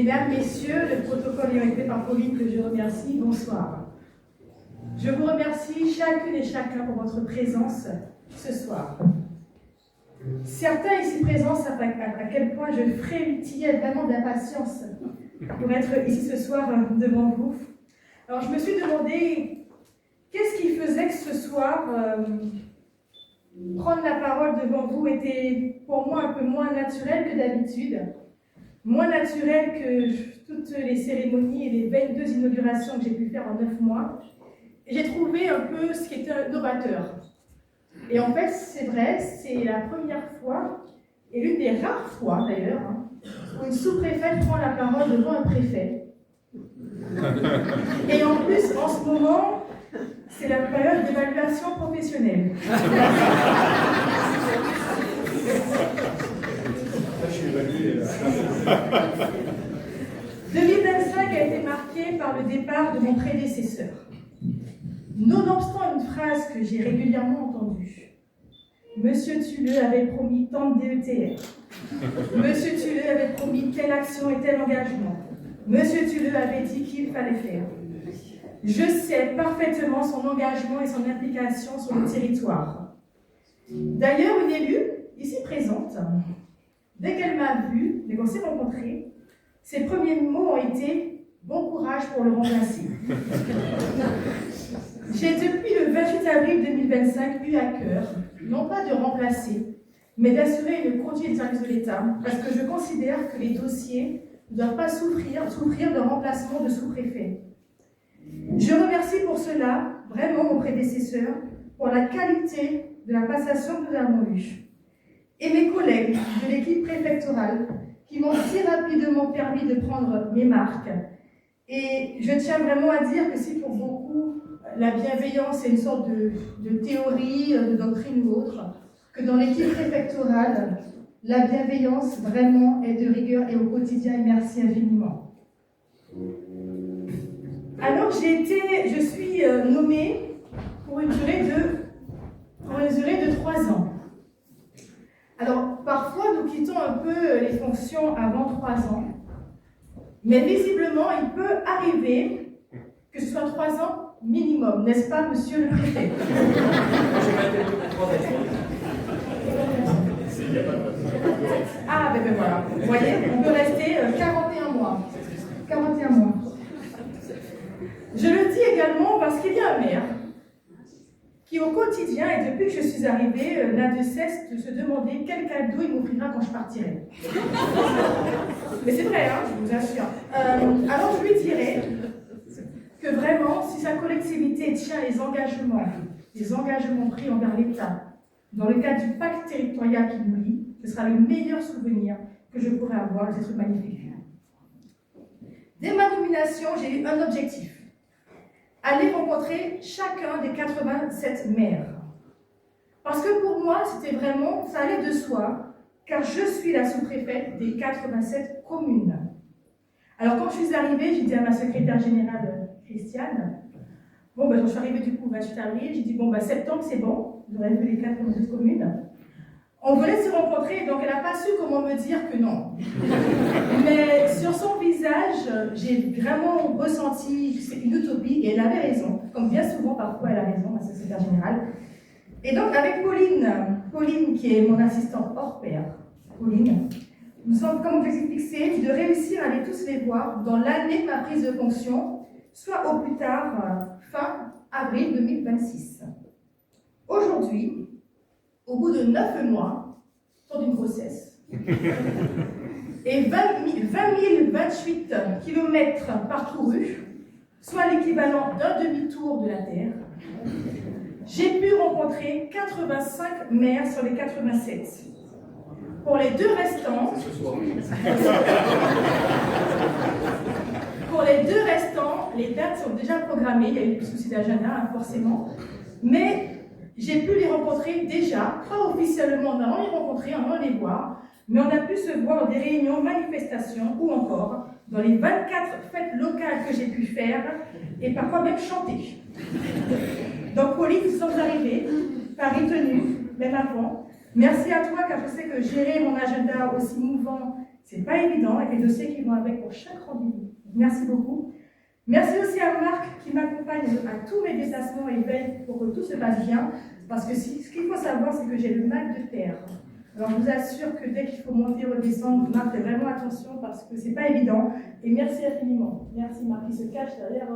Mesdames, Messieurs, le protocole ayant été par Pauline que je remercie, bonsoir. Je vous remercie chacune et chacun pour votre présence ce soir. Certains ici présents savent à quel point je frémillais vraiment d'impatience pour être ici ce soir devant vous. Alors je me suis demandé qu'est-ce qui faisait que ce soir prendre la parole devant vous était pour moi un peu moins naturel que d'habitude, moins naturel que toutes les cérémonies et les 22 inaugurations que j'ai pu faire en 9 mois. Et j'ai trouvé un peu ce qui était novateur. Et en fait, c'est vrai, c'est la première fois, et l'une des rares fois d'ailleurs, où une sous-préfète prend la parole devant un préfet. Et en plus, en ce moment, c'est la période d'évaluation professionnelle. 2025 a été marqué par le départ de mon prédécesseur. Nonobstant une phrase que j'ai régulièrement entendue, Monsieur Tulleux avait promis tant de DETR, Monsieur Tulleux avait promis telle action et tel engagement, Monsieur Tulleux avait dit qu'il fallait faire. Je sais parfaitement son engagement et son implication sur le territoire. D'ailleurs, une élue, ici présente, dès qu'elle m'a vue, dès qu'on s'est rencontrés, ses premiers mots ont été « bon courage pour le remplacer ». J'ai depuis le 28 avril 2025 eu à cœur, non pas de remplacer, mais d'assurer une continuité de service de l'État, parce que je considère que les dossiers ne doivent pas souffrir de remplacement de sous-préfet. Je remercie pour cela vraiment mon prédécesseur pour la qualité de la passation que nous avons eue. Et mes collègues de l'équipe préfectorale qui m'ont si rapidement permis de prendre mes marques. Et je tiens vraiment à dire que si pour beaucoup la bienveillance est une sorte de théorie, de doctrine ou autre, que dans l'équipe préfectorale, la bienveillance vraiment est de rigueur et au quotidien, et merci infiniment. Alors je suis nommée pour une durée de 3 ans. Alors parfois nous quittons un peu les fonctions avant 3 ans, mais visiblement il peut arriver que ce soit 3 ans minimum, n'est-ce pas, monsieur le préfet? Ah, ben voilà, vous voyez, on peut rester 41 mois. 41 mois. Je le dis également parce qu'il y a un maire qui, au quotidien, et depuis que je suis arrivée, n'a de cesse de se demander quel cadeau il m'offrira quand je partirai. Mais c'est vrai, hein, je vous assure. Alors je lui dirais que vraiment, si sa collectivité tient les engagements pris envers l'État, dans le cadre du pacte territorial qui nous lie, ce sera le meilleur souvenir que je pourrai avoir de cette magnifique ville. Dès ma nomination, j'ai eu un objectif. Aller rencontrer chacun des 87 maires. Parce que pour moi, c'était vraiment, ça allait de soi, car je suis la sous-préfète des 87 communes. Alors quand je suis arrivée, j'ai dit à ma secrétaire générale, Christiane, bon, ben, je suis arrivée du coup le 28 avril, j'ai dit, bon, ben, septembre, c'est bon, vous aurez vu les 87 communes. On voulait se rencontrer, donc elle n'a pas su comment me dire que non. Mais sur son visage, j'ai vraiment ressenti que c'est une utopie, et elle avait raison, comme bien souvent parfois elle a raison, ma secrétaire générale. Et donc avec Pauline qui est mon assistante hors pair, Pauline, nous sommes comme objectif fixé de réussir à aller tous les voir dans l'année de ma prise de fonction, soit au plus tard fin avril 2026. Aujourd'hui, au bout de 9 mois, temps d'une grossesse, et 20 028 km parcourus, soit l'équivalent d'un demi-tour de la Terre, j'ai pu rencontrer 85 maires sur les 87. Pour les deux restants, les dates sont déjà programmées, il y a eu des soucis d'agenda, forcément, mais j'ai pu les rencontrer déjà, pas officiellement, on a les rencontrer, on a les voir, mais on a pu se voir dans des réunions, manifestations, ou encore dans les 24 fêtes locales que j'ai pu faire, et parfois même chanter. Donc Pauline, nous sommes arrivés, Paris tenu, même avant. Merci à toi, car je sais que gérer mon agenda aussi mouvant C'est pas évident avec les dossiers qui vont avec pour chaque rendez-vous. Merci beaucoup. Merci aussi à Marc qui m'accompagne à tous mes déplacements et veille pour que tout se passe bien. Parce que ce qu'il faut savoir, c'est que j'ai le mal de terre. Alors je vous assure que dès qu'il faut monter, redescendre, Marc, faites vraiment attention parce que c'est pas évident. Et merci infiniment. Merci Marc qui se cache derrière.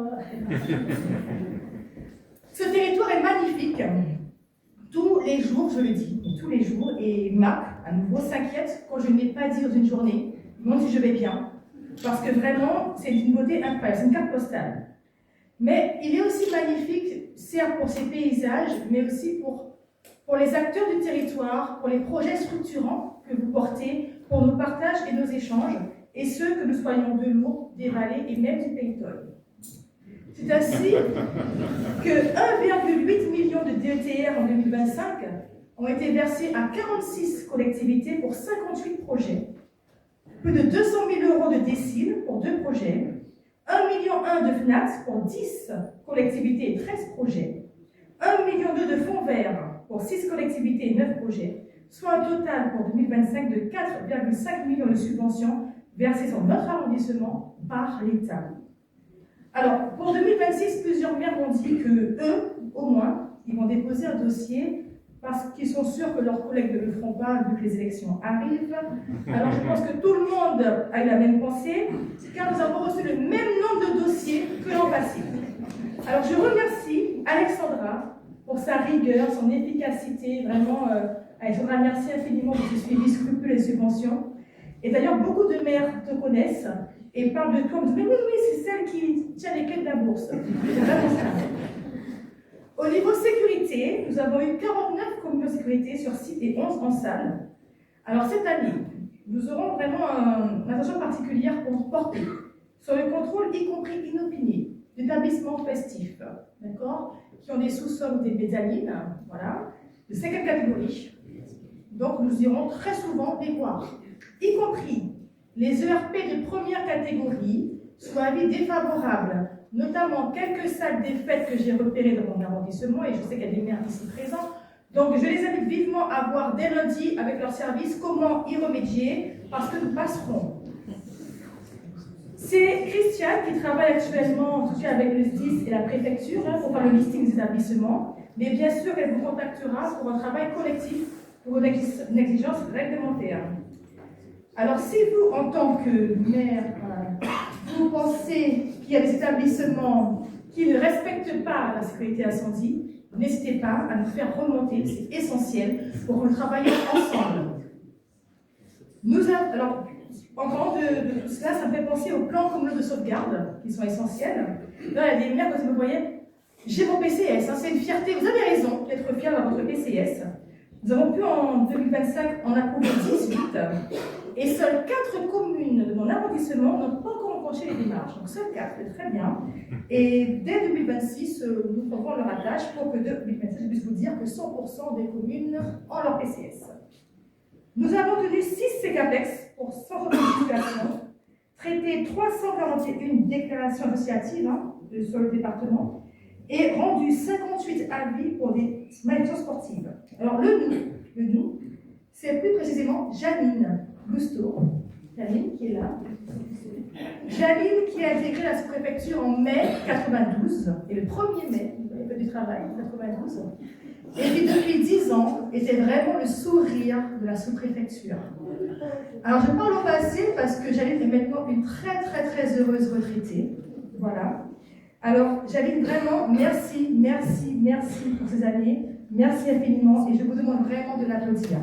Ce territoire est magnifique. Tous les jours, je le dis, tous les jours. Et Marc, à nouveau, s'inquiète quand je ne l'ai pas dit dans une journée. Il me demande si je vais bien. Parce que vraiment, c'est d'une beauté incroyable. C'est une carte postale. Mais il est aussi magnifique, certes pour ses paysages, mais aussi pour les acteurs du territoire, pour les projets structurants que vous portez, pour nos partages et nos échanges, et ceux que nous soyons de Lourdes, des Vallées et même du Pays d'Oil. C'est ainsi que 1,8 million de DETR en 2025 ont été versés à 46 collectivités pour 58 projets, plus de 200 000 € de décile pour 2 projets, 1,1 million de FNAT pour 10 collectivités et 13 projets, 1,2 million de fonds verts pour 6 collectivités et 9 projets, soit un total pour 2025 de 4,5 millions de subventions versées sur notre arrondissement par l'État. Alors, pour 2026, plusieurs maires m'ont dit que eux, au moins, ils vont déposer un dossier parce qu'ils sont sûrs que leurs collègues ne le feront pas vu que les élections arrivent. Alors, je pense que tout le monde a eu la même pensée, car nous avons reçu le même nombre de dossiers que l'an passé. Alors, je remercie Alexandra pour sa rigueur, son efficacité. Vraiment, Alexandra, merci infiniment pour ce suivi scrupuleux et subventions. Et d'ailleurs, beaucoup de maires te connaissent et parlent de toi. Mais oui, c'est celle qui tient les clés de la bourse. C'est vraiment ça. Au niveau sécurité, nous avons eu 49 communes de sécurité sur site et 11 en salle. Alors cette année, nous aurons vraiment une attention particulière pour porter sur le contrôle, y compris inopiné, d'établissements festifs, d'accord, qui ont des sous-sols ou des mezzanines, voilà, de 5e catégorie. Donc nous irons très souvent les voir, y compris les ERP de première catégorie, soit avis défavorable, notamment quelques salles des fêtes que j'ai repérées dans mon arrondissement, et je sais qu'il y a des maires ici présents. Donc je les invite vivement à voir dès lundi avec leur service comment y remédier, parce que nous passerons. C'est Christiane qui travaille actuellement, en tout cas avec le SDIS et la préfecture, pour faire le listing des établissements, mais bien sûr elle vous contactera pour un travail collectif, pour une exigence réglementaire. Alors si vous, en tant que maire, vous pensez qu'il y a des établissements qui ne respectent pas la sécurité incendie, n'hésitez pas à nous faire remonter, c'est essentiel pour que nous travaillions ensemble. Alors, en parlant de tout cela, ça me fait penser aux plans communaux de sauvegarde, qui sont essentiels. Là, il y a des maires, quand vous me voyez, j'ai mon PCS, c'est une fierté, vous avez raison d'être fiers de votre PCS. Nous avons pu en 2025 en approuver 18, et seules 4 communes de mon arrondissement n'ont pas encore enclenché les démarches. Donc seules 4, c'est très bien. Et dès 2026, nous ferons leur attache pour que dès 2026, je puisse vous dire que 100% des communes ont leur PCS. Nous avons tenu 6 CKPEX pour 170 situations, traité 341 déclarations associatives sur le département, et rendu 58 avis pour des manifestations sportives. Alors le nous, c'est plus précisément Janine Lousteau, Janine qui est là. Janine qui a intégré la sous-préfecture en mai 92, et le 1er mai, il a fait du travail en 92, et qui depuis 10 ans était vraiment le sourire de la sous-préfecture. Alors je parle au passé parce que Janine est maintenant une très très très heureuse retraitée. Voilà. Alors, Janine, vraiment, merci pour ces années. Merci infiniment et je vous demande vraiment de l'applaudir.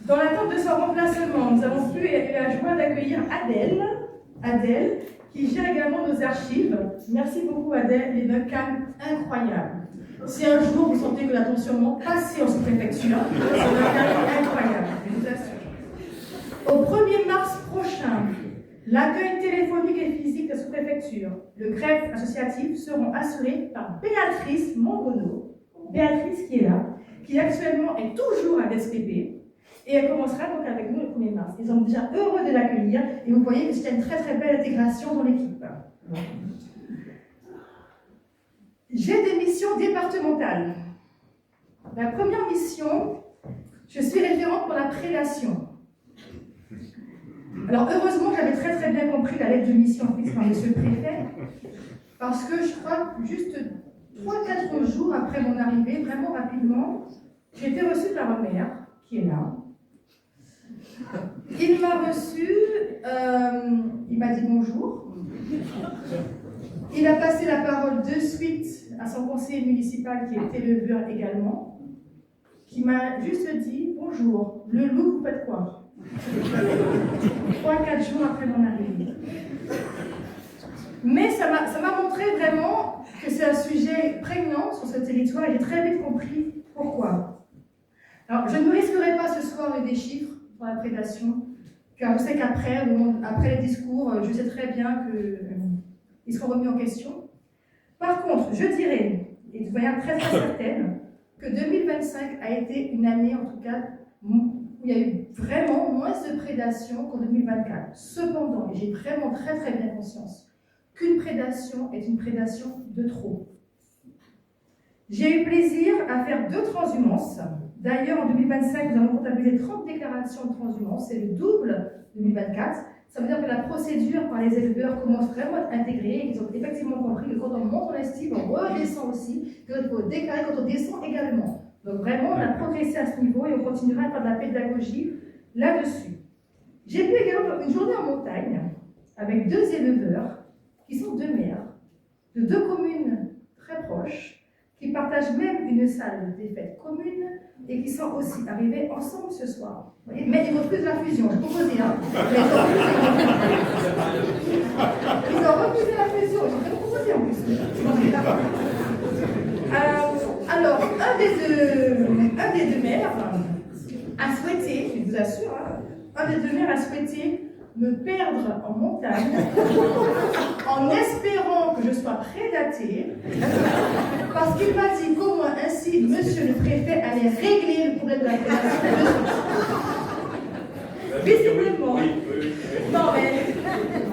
Dans l'attente de son remplacement, nous avons eu la joie d'accueillir Adèle, qui gère également nos archives. Merci beaucoup Adèle, et d'un calme incroyable. Si un jour vous sentez que la tension monte, passez en sous-préfecture. C'est un calme incroyable, je vous assure. Au 1er mars prochain, l'accueil téléphonique et physique de la sous-préfecture, le greffe associatif seront assurés par Béatrice Mongono, Béatrice qui est là, qui actuellement est toujours à l'SPP, Et elle commencera donc avec nous le 1er mars. Ils sont déjà heureux de l'accueillir et vous voyez que c'est une très très belle intégration dans l'équipe. J'ai des missions départementales. La première mission, je suis référente pour la prédation. Alors heureusement, j'avais très très bien compris la lettre de mission prise par monsieur le préfet, parce que je crois que juste 3-4 jours après mon arrivée, vraiment rapidement, j'ai été reçue par un maire qui est là. Il m'a reçu, il m'a dit bonjour. Il a passé la parole de suite à son conseiller municipal qui est éleveur également, qui m'a juste dit bonjour, le loup, vous faites quoi? 3-4 jours après mon arrivée. Mais ça m'a montré vraiment que c'est un sujet prégnant sur ce territoire et j'ai très vite compris pourquoi. Alors, je ne risquerai pas ce soir des chiffres pour la prédation, car je sais qu'après, après les discours, je sais très bien qu'ils seront remis en question. Par contre, je dirais, et de manière très très certaine, que 2025 a été une année, en tout cas, où il y a eu vraiment moins de prédation qu'en 2024. Cependant, et j'ai vraiment très très bien conscience, qu'une prédation est une prédation de trop. J'ai eu plaisir à faire 2 transhumances. D'ailleurs, en 2025, nous avons comptabilisé 30 déclarations de transhumance, c'est le double de 2024. Ça veut dire que la procédure par les éleveurs commence vraiment à être intégrée et qu'ils ont effectivement compris que quand on monte en estime, on redescend aussi, qu'il faut déclarer quand on descend également. Donc vraiment, on a progressé à ce niveau et on continuera à faire de la pédagogie là-dessus. J'ai pu également faire une journée en montagne avec 2 éleveurs qui sont 2 maires de 2 communes très proches, qui partagent même une salle des fêtes commune et qui sont aussi arrivés ensemble ce soir. Vous voyez, mais ils refusent la fusion, je peux vous dire. Ils ont refusé la fusion, je peux vous dire en plus. Alors, un des deux maires a souhaité, je vous assure, un des 2 maires a souhaité me perdre en montagne en espérant que je sois prédatée parce qu'il m'a dit qu'au moins ainsi, monsieur le préfet allait régler le problème de la prédation. Visiblement, non mais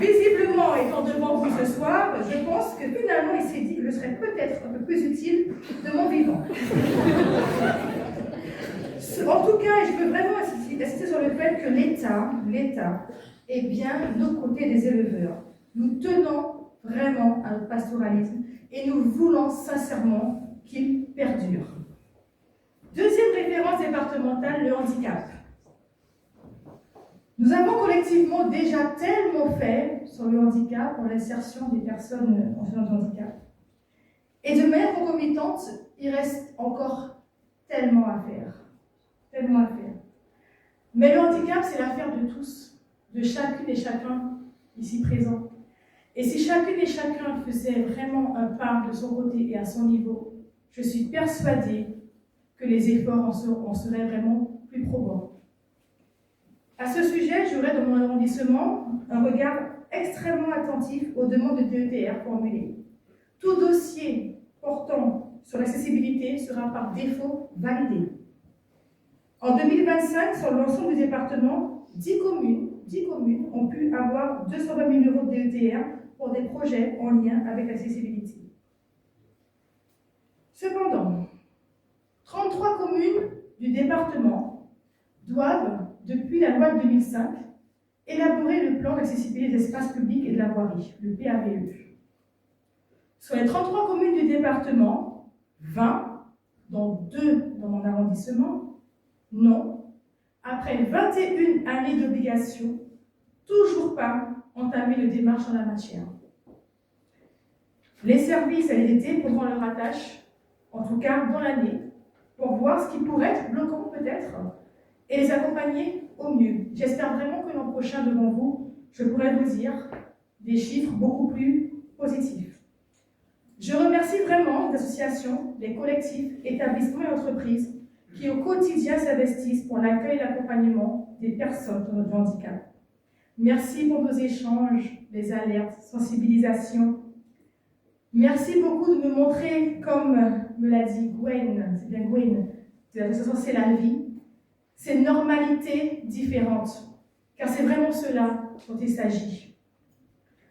visiblement étant devant vous ce soir, je pense que finalement il s'est dit que je serais peut-être un peu plus utile de mon vivant. En tout cas, je veux vraiment insister sur le fait que l'État est bien de l'autre côté des éleveurs. Nous tenons vraiment à notre pastoralisme et nous voulons sincèrement qu'il perdure. Deuxième référence départementale, le handicap. Nous avons collectivement déjà tellement fait sur le handicap pour l'insertion des personnes en situation de handicap. Et de manière concomitante, il reste encore tellement à faire. Tellement à faire. Mais le handicap, c'est l'affaire de tous, de chacune et chacun ici présent. Et si chacune et chacun faisait vraiment un pas de son côté et à son niveau, je suis persuadée que les efforts en seraient vraiment plus probants. À ce sujet, j'aurai dans mon arrondissement un regard extrêmement attentif aux demandes de DETR formulées. Tout dossier portant sur l'accessibilité sera par défaut validé. En 2025, sur l'ensemble du département, 10 communes ont pu avoir 220 000 € de DETR pour des projets en lien avec l'accessibilité. Cependant, 33 communes du département doivent, depuis la loi de 2005, élaborer le plan d'accessibilité des espaces publics et de la voirie, le PAVE. Sur les 33 communes du département, 20, dont 2 dans mon arrondissement, non, après 21 années d'obligation, toujours pas entamé de démarche en la matière. Les services à l'EDT prendront leur attache, en tout cas dans l'année, pour voir ce qui pourrait être bloquant peut-être, et les accompagner au mieux. J'espère vraiment que l'an prochain, devant vous, je pourrai vous dire des chiffres beaucoup plus positifs. Je remercie vraiment les associations, les collectifs, établissements et entreprises qui au quotidien s'investissent pour l'accueil et l'accompagnement des personnes dans notre handicap. Merci pour vos échanges, les alertes, sensibilisations. Merci beaucoup de me montrer, comme me l'a dit Gwen, c'est bien Gwen, de l'association C'est la vie, ces normalités différentes, car c'est vraiment cela dont il s'agit.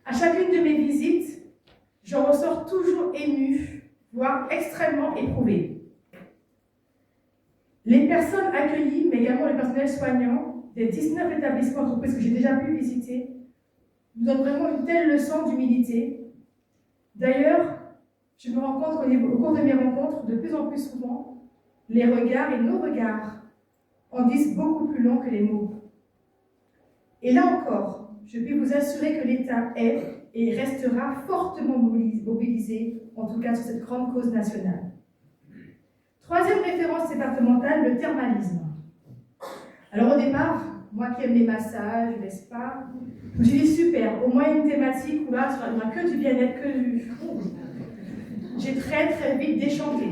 À chacune de mes visites, j'en ressors toujours émue, voire extrêmement éprouvée. Les personnes accueillies, mais également le personnel soignant des 19 établissements entreprises que j'ai déjà pu visiter, nous donnent vraiment une telle leçon d'humilité. D'ailleurs, je me rends compte qu'au cours de mes rencontres, de plus en plus souvent, les regards et nos regards en disent beaucoup plus long que les mots. Et là encore, je puis vous assurer que l'État est et restera fortement mobilisé, en tout cas sur cette grande cause nationale. Troisième référence départementale, le thermalisme. Alors au départ, moi qui aime les massages, les spas, je me suis dit super, au moins une thématique où là, il n'y aura que du bien-être, que du... J'ai très vite déchanté.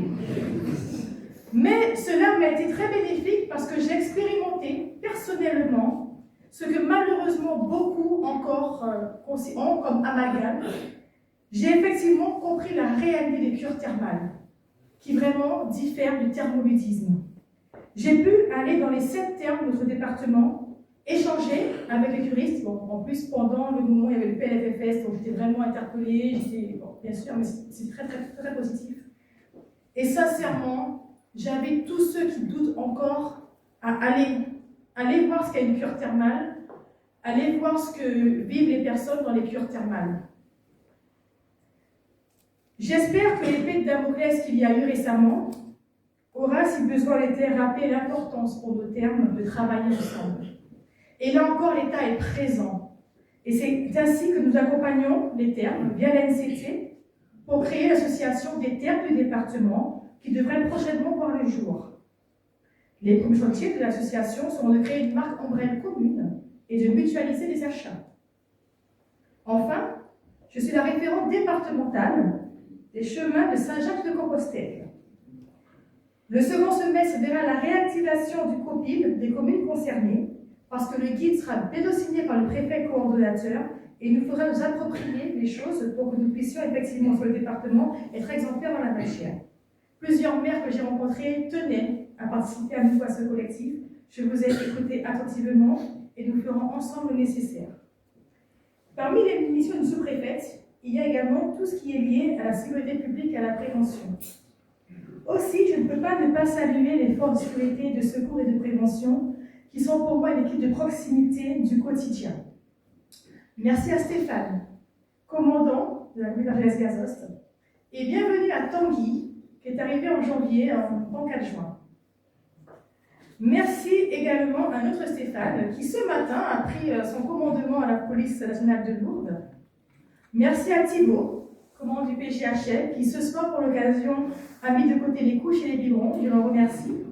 Mais cela m'a été très bénéfique parce que j'ai expérimenté personnellement ce que malheureusement beaucoup encore ont comme amalgame. J'ai effectivement compris la réalité des cures thermales, qui vraiment diffèrent du thermoludisme. J'ai pu aller dans les 7 termes de notre département, échanger avec les curistes. Bon, en plus, pendant le moment, il y avait le PLFFS, donc j'étais vraiment interpellée. Bon, bien sûr, mais c'est très positif. Et sincèrement, j'invite tous ceux qui doutent encore à aller voir ce qu'est une cure thermale, aller voir ce que vivent les personnes dans les cures thermales. J'espère que l'épée de Damoclès qu'il y a eu récemment aura, si besoin l'était, rappelé l'importance pour nos termes de travailler ensemble. Et là encore, l'État est présent. Et c'est ainsi que nous accompagnons les termes via l'ANCT pour créer l'association des termes du département qui devrait prochainement voir le jour. Les premiers chantiers de l'association seront de créer une marque ombrelle commune et de mutualiser les achats. Enfin, je suis la référente départementale des chemins de Saint-Jacques-de-Compostelle. Le second semestre verra la réactivation du COPIL des communes concernées, parce que le guide sera bientôt signé par le préfet coordonnateur et il nous faudra nous approprier les choses pour que nous puissions effectivement sur le département être exemplaires en la matière. Plusieurs maires que j'ai rencontrés tenaient à participer à nouveau à ce collectif. Je vous ai écouté attentivement et nous ferons ensemble le nécessaire. Parmi les missions d'une sous-préfète, il y a également tout ce qui est lié à la sécurité publique et à la prévention. Aussi, je ne peux pas ne pas saluer les forces de sécurité, de secours et de prévention qui sont pour moi une équipe de proximité du quotidien. Merci à Stéphane, commandant de la commune d'Argelès-Gazost, et bienvenue à Tanguy, qui est arrivé en janvier, en 4 juin. Merci également à un autre Stéphane, qui ce matin a pris son commandement à la police nationale de Lourdes. Merci à Thibault, commandant du PGHL, qui ce soir, pour l'occasion, a mis de côté les couches et les biberons. Je l'en remercie.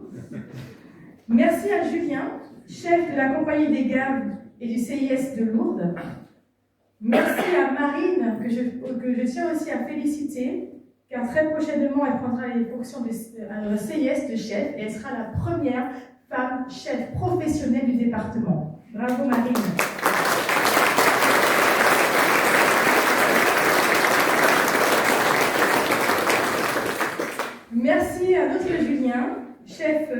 Merci à Julien, chef de la compagnie des Gaves et du CIS de Lourdes. Merci à Marine, que je tiens aussi à féliciter, car très prochainement, elle prendra les fonctions de CIS de chef et elle sera la première femme chef professionnelle du département. Bravo Marine. Merci à notre Julien, chef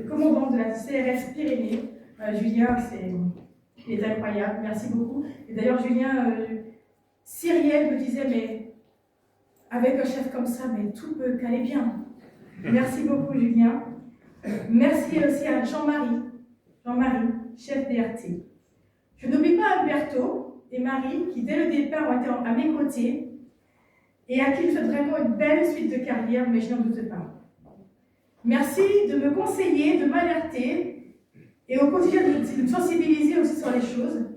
commandant de la CRS Pyrénées. Julien, il est incroyable, merci beaucoup. Et d'ailleurs, Julien, Cyrielle me disait, mais avec un chef comme ça, mais tout peut caler bien. Merci beaucoup, Julien. Merci aussi à Jean-Marie, chef DRT. Je n'oublie pas Alberto et Marie, qui dès le départ ont été à mes côtés et à qui je souhaite vraiment une belle suite de carrière, mais je n'en doute pas. Merci de me conseiller, de m'alerter et au quotidien de me sensibiliser aussi sur les choses.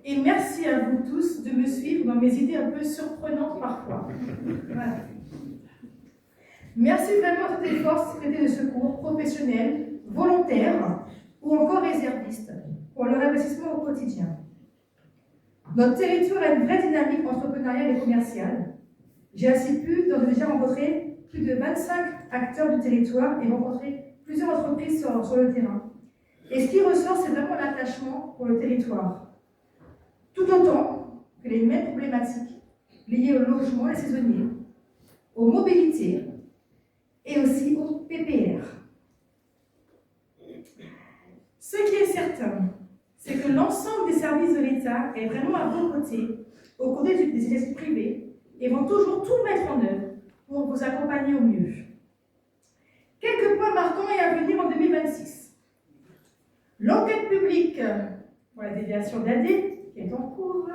Et merci à vous tous de me suivre dans mes idées un peu surprenantes parfois. Voilà. Merci vraiment à toutes les forces de sécurité de secours, professionnelles, volontaires ou encore réservistes, pour leur investissement au quotidien. Notre territoire a une vraie dynamique entrepreneuriale et commerciale. J'ai ainsi pu déjà rencontrer plus de 25 acteurs du territoire et rencontrer plusieurs entreprises sur le terrain. Et ce qui ressort, c'est vraiment l'attachement pour le territoire. Tout autant que les mêmes problématiques liées au logement et saisonnier, aux mobilités et aussi au PPR. Ce qui est certain, c'est que l'ensemble des services de l'État est vraiment à vos côtés, aux côtés des initiatives privées, et vont toujours tout mettre en œuvre pour vous accompagner au mieux. Quelques points marquants et à venir en 2026. L'enquête publique pour la déviation d'AD, qui est en cours,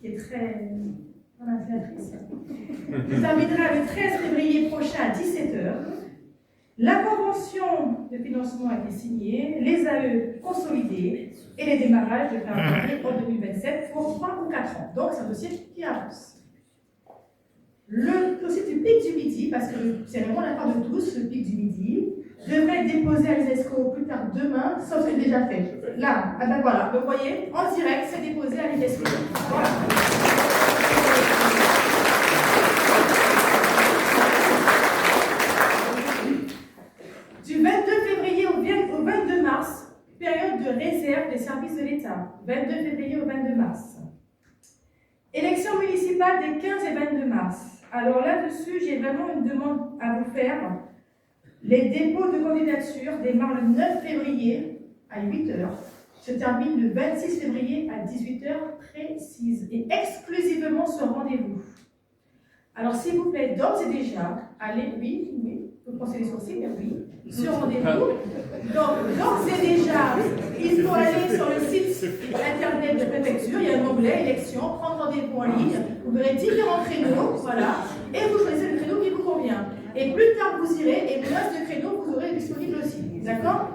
qui est très informatrice, terminera le 13 février prochain à 17h. La convention de financement a été signée, les AE consolidés et les démarrages de en 2027 pour 3 ou 4 ans. Donc c'est un dossier qui avance. Le dossier du pic du midi, parce que c'est vraiment la part de tous, le pic du midi, devrait être déposé à l'UNESCO plus tard demain, sauf que c'est déjà fait. Là, ah ben voilà, vous voyez, en direct, c'est déposé à l'UNESCO. Voilà. Du 22 février au 22 mars, période de réserve des services de l'État. 22 février au 22 mars. Élections municipales des 15 et 22 mars. Alors là-dessus, j'ai vraiment une demande à vous faire. Les dépôts de candidature démarrent le 9 février à 8h, se terminent le 26 février à 18h précise et exclusivement sur rendez-vous. Alors s'il vous plaît, d'ores et déjà, allez, oui, vous pensez les sourcils, mais oui, sur rendez-vous. Donc, d'ores et déjà, il faut aller sur le site internet de la préfecture, il y a un onglet élection, prendre rendez-vous en ligne, vous verrez différents créneaux, voilà, et vous choisissez le créneau qui vous convient. Et plus tard vous irez, et le reste de créneaux vous aurez disponible aussi, d'accord?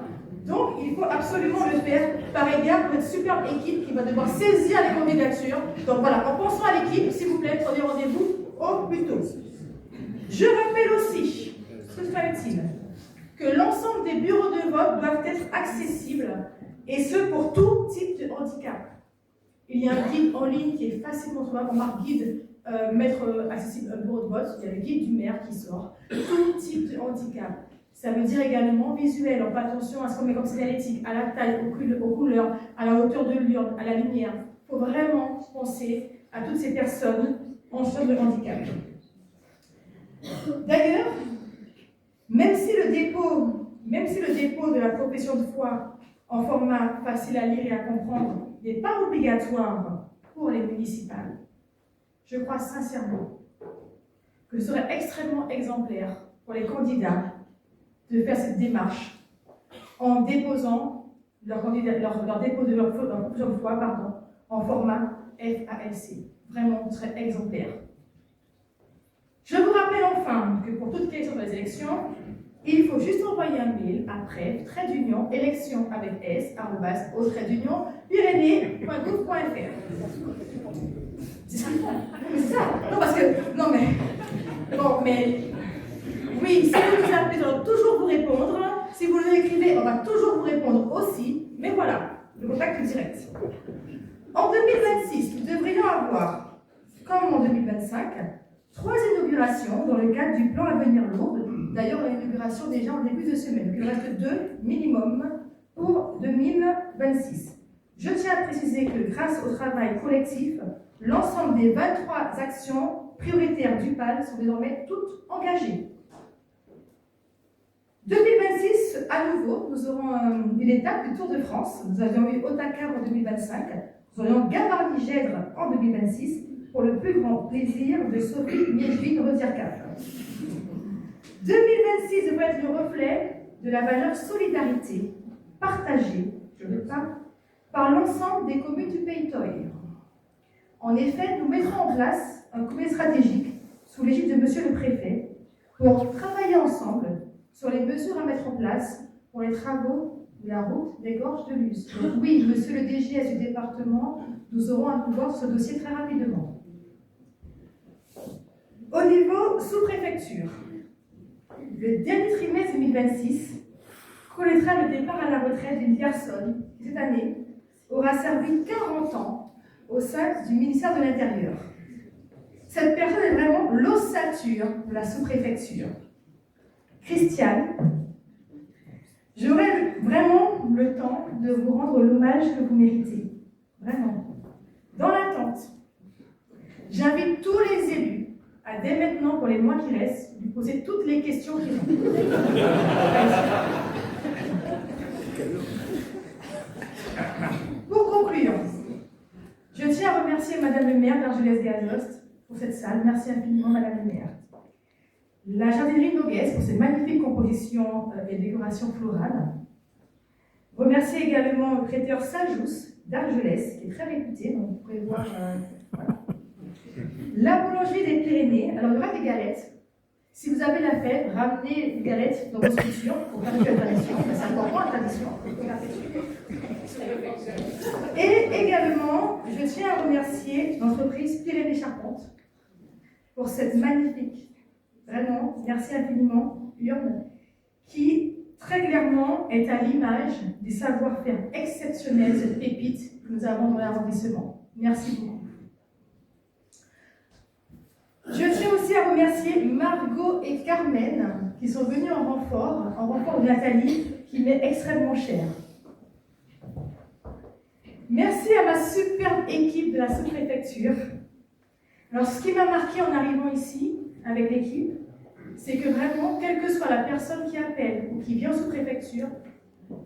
Donc, il faut absolument le faire par égard pour une superbe équipe qui va devoir saisir les candidatures. Donc voilà, en pensant à l'équipe, s'il vous plaît, prenez rendez-vous au plus tôt. Je rappelle aussi, ce sera utile, que l'ensemble des bureaux de vote doivent être accessibles, et ce pour tout type de handicap. Il y a un guide en ligne qui est facilement trouvable, on marque guide, mettre accessible un bureau de vote, il y a le guide du maire qui sort, tout type de handicap. Ça veut dire également visuel, on fait attention à ce qu'on met comme signalétique, à la taille, aux couleurs, à la hauteur de l'urne, à la lumière. Il faut vraiment penser à toutes ces personnes en situation de handicap. D'ailleurs, même si le dépôt de la profession de foi en format facile à lire et à comprendre n'est pas obligatoire pour les municipales, je crois sincèrement que ce serait extrêmement exemplaire pour les candidats de faire cette démarche en déposant leur dépôt de leur profession de foi en format FALC. Vraiment très exemplaire. Je vous rappelle enfin que pour toute question sur les élections, il faut juste envoyer un mail après, élection avec s, pyrénées.gouv.fr. C'est ça. Non, parce que, oui, si vous nous appelez, on va toujours vous répondre. Si vous nous écrivez, on va toujours vous répondre aussi. Mais voilà, le contact direct. En 2026, nous devrions avoir, comme en 2025, 3 inaugurations dans le cadre du plan Avenir Lourdes. D'ailleurs, l'inauguration déjà en début de semaine. Il reste 2 minimum pour 2026. Je tiens à préciser que grâce au travail collectif, l'ensemble des 23 actions prioritaires du PAL sont désormais toutes engagées. 2026, à nouveau, nous aurons une étape du Tour de France. Nous avions eu Otakar en 2025. Nous aurions Gavarnie-Gèdre en 2026 pour le plus grand plaisir de Sophie Miejvin-Rosiercap. 2026 devrait être le reflet de la valeur solidarité partagée, je ne veux pas, par l'ensemble des communes du Pays Toy. En effet, nous mettrons en place un comité stratégique sous l'égide de Monsieur le Préfet pour travailler ensemble sur les mesures à mettre en place pour les travaux de la route des Gorges de Luz. Donc oui, Monsieur le DGS du département, nous aurons un pouvoir sur ce dossier très rapidement. Au niveau sous-préfecture, le dernier trimestre 2026 connaîtra le départ à la retraite d'une personne qui, cette année, aura servi 40 ans au sein du ministère de l'Intérieur. Cette personne est vraiment l'ossature de la sous-préfecture. Christiane, j'aurai vraiment le temps de vous rendre l'hommage que vous méritez. Vraiment. Dans l'attente, j'invite tous les élus à dès maintenant, pour les mois qui restent, lui poser toutes les questions qu'ils ont. Madame le maire d'Argelès-Gazost pour cette salle. Merci infiniment, Madame le maire. La jardinerie Noguès pour ses magnifiques compositions et décorations florales. Remercier également le prêteur Sajous d'Argelès, qui est très réputé, donc vous pourrez voir. Voilà. La boulangerie des Pyrénées. Alors, il y aura des galettes. Si vous avez la fête, ramenez des galettes dans vos structures pour faire la tradition. C'est encore moins la tradition. Et également, je tiens à remercier l'entreprise Pyrénées-Charpente pour cette magnifique, vraiment, merci infiniment, urne, qui très clairement est à l'image des savoir-faire exceptionnels, cette pépite que nous avons dans l'arrondissement. Merci beaucoup. Je tiens aussi à remercier Margot et Carmen qui sont venus en renfort de Nathalie qui m'est extrêmement chère. Merci à ma superbe équipe de la sous-préfecture. Alors, ce qui m'a marqué en arrivant ici avec l'équipe, c'est que vraiment, quelle que soit la personne qui appelle ou qui vient en sous-préfecture,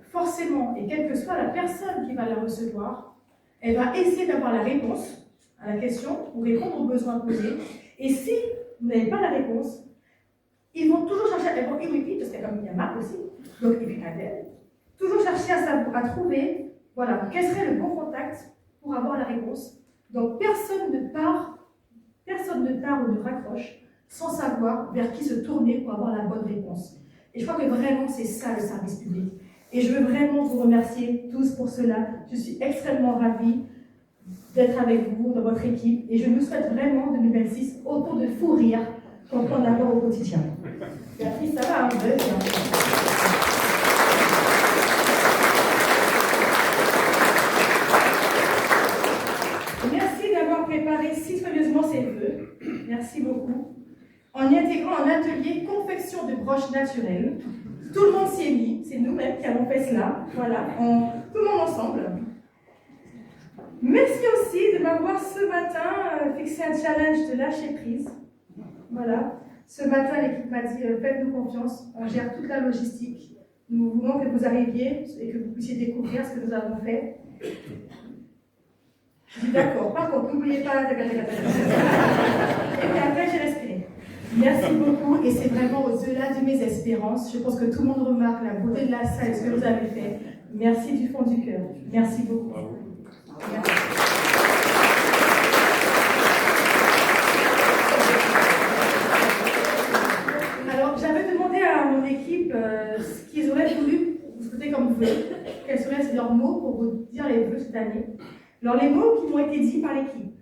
forcément, et quelle que soit la personne qui va la recevoir, elle va essayer d'avoir la réponse à la question ou répondre aux besoins posés. Et si vous n'avez pas la réponse, ils vont toujours chercher, elles vont irriter, parce qu'il y a comme il y a Marc aussi, donc il fait toujours chercher à trouver, voilà, quel serait le bon contact pour avoir la réponse. Donc personne ne part ou ne raccroche sans savoir vers qui se tourner pour avoir la bonne réponse. Et je crois que vraiment c'est ça le service public. Et je veux vraiment vous remercier tous pour cela. Je suis extrêmement ravie d'être avec vous, dans votre équipe, et je nous souhaite vraiment 2026 autour de fou rire qu'on peut en avoir au quotidien. Béatrice, ça va, hein, vous allez bien. Merci d'avoir préparé si soigneusement ces vœux. Merci beaucoup. En y intégrant un atelier confection de broches naturelles. Tout le monde s'y est mis, c'est nous-mêmes qui avons fait cela. Voilà, tout le monde ensemble. Merci aussi de m'avoir ce matin fixé un challenge de lâcher prise. Voilà. Ce matin, l'équipe m'a dit faites-nous confiance, on gère toute la logistique. Nous voulons que vous arriviez et que vous puissiez découvrir ce que nous avons fait. Je dis d'accord. Par contre, n'oubliez pas. Et puis après, j'ai respiré. Merci beaucoup et c'est vraiment au-delà de mes espérances. Je pense que tout le monde remarque la beauté de la salle et ce que vous avez fait. Merci du fond du cœur. Merci beaucoup. Merci. Alors, j'avais demandé à mon équipe ce qu'ils auraient voulu discuter comme vœux, quels seraient leurs mots pour vous dire les vœux cette année. Alors, les mots qui m'ont été dits par l'équipe: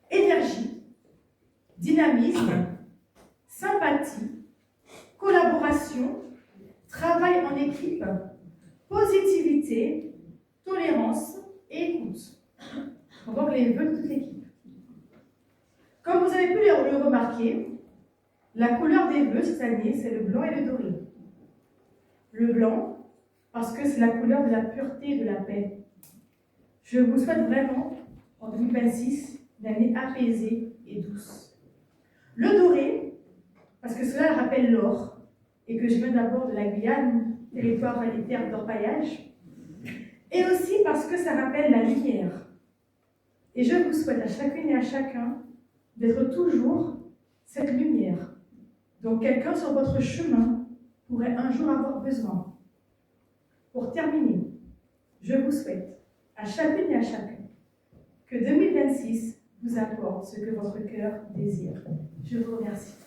énergie, dynamisme, sympathie, collaboration, travail en équipe, positivité, tolérance et écoute. Donc les vœux de toute l'équipe. Comme vous avez pu le remarquer, la couleur des vœux cette année, c'est le blanc et le doré. Le blanc, parce que c'est la couleur de la pureté et de la paix. Je vous souhaite vraiment, en 2026, une année apaisée et douce. Le doré, parce que cela rappelle l'or, et que je viens d'abord de la Guyane, territoire sanitaire d'orpaillage, et aussi parce que ça rappelle la lumière. Et je vous souhaite à chacune et à chacun d'être toujours cette lumière dont quelqu'un sur votre chemin pourrait un jour avoir besoin. Pour terminer, je vous souhaite à chacune et à chacun que 2026 vous apporte ce que votre cœur désire. Je vous remercie.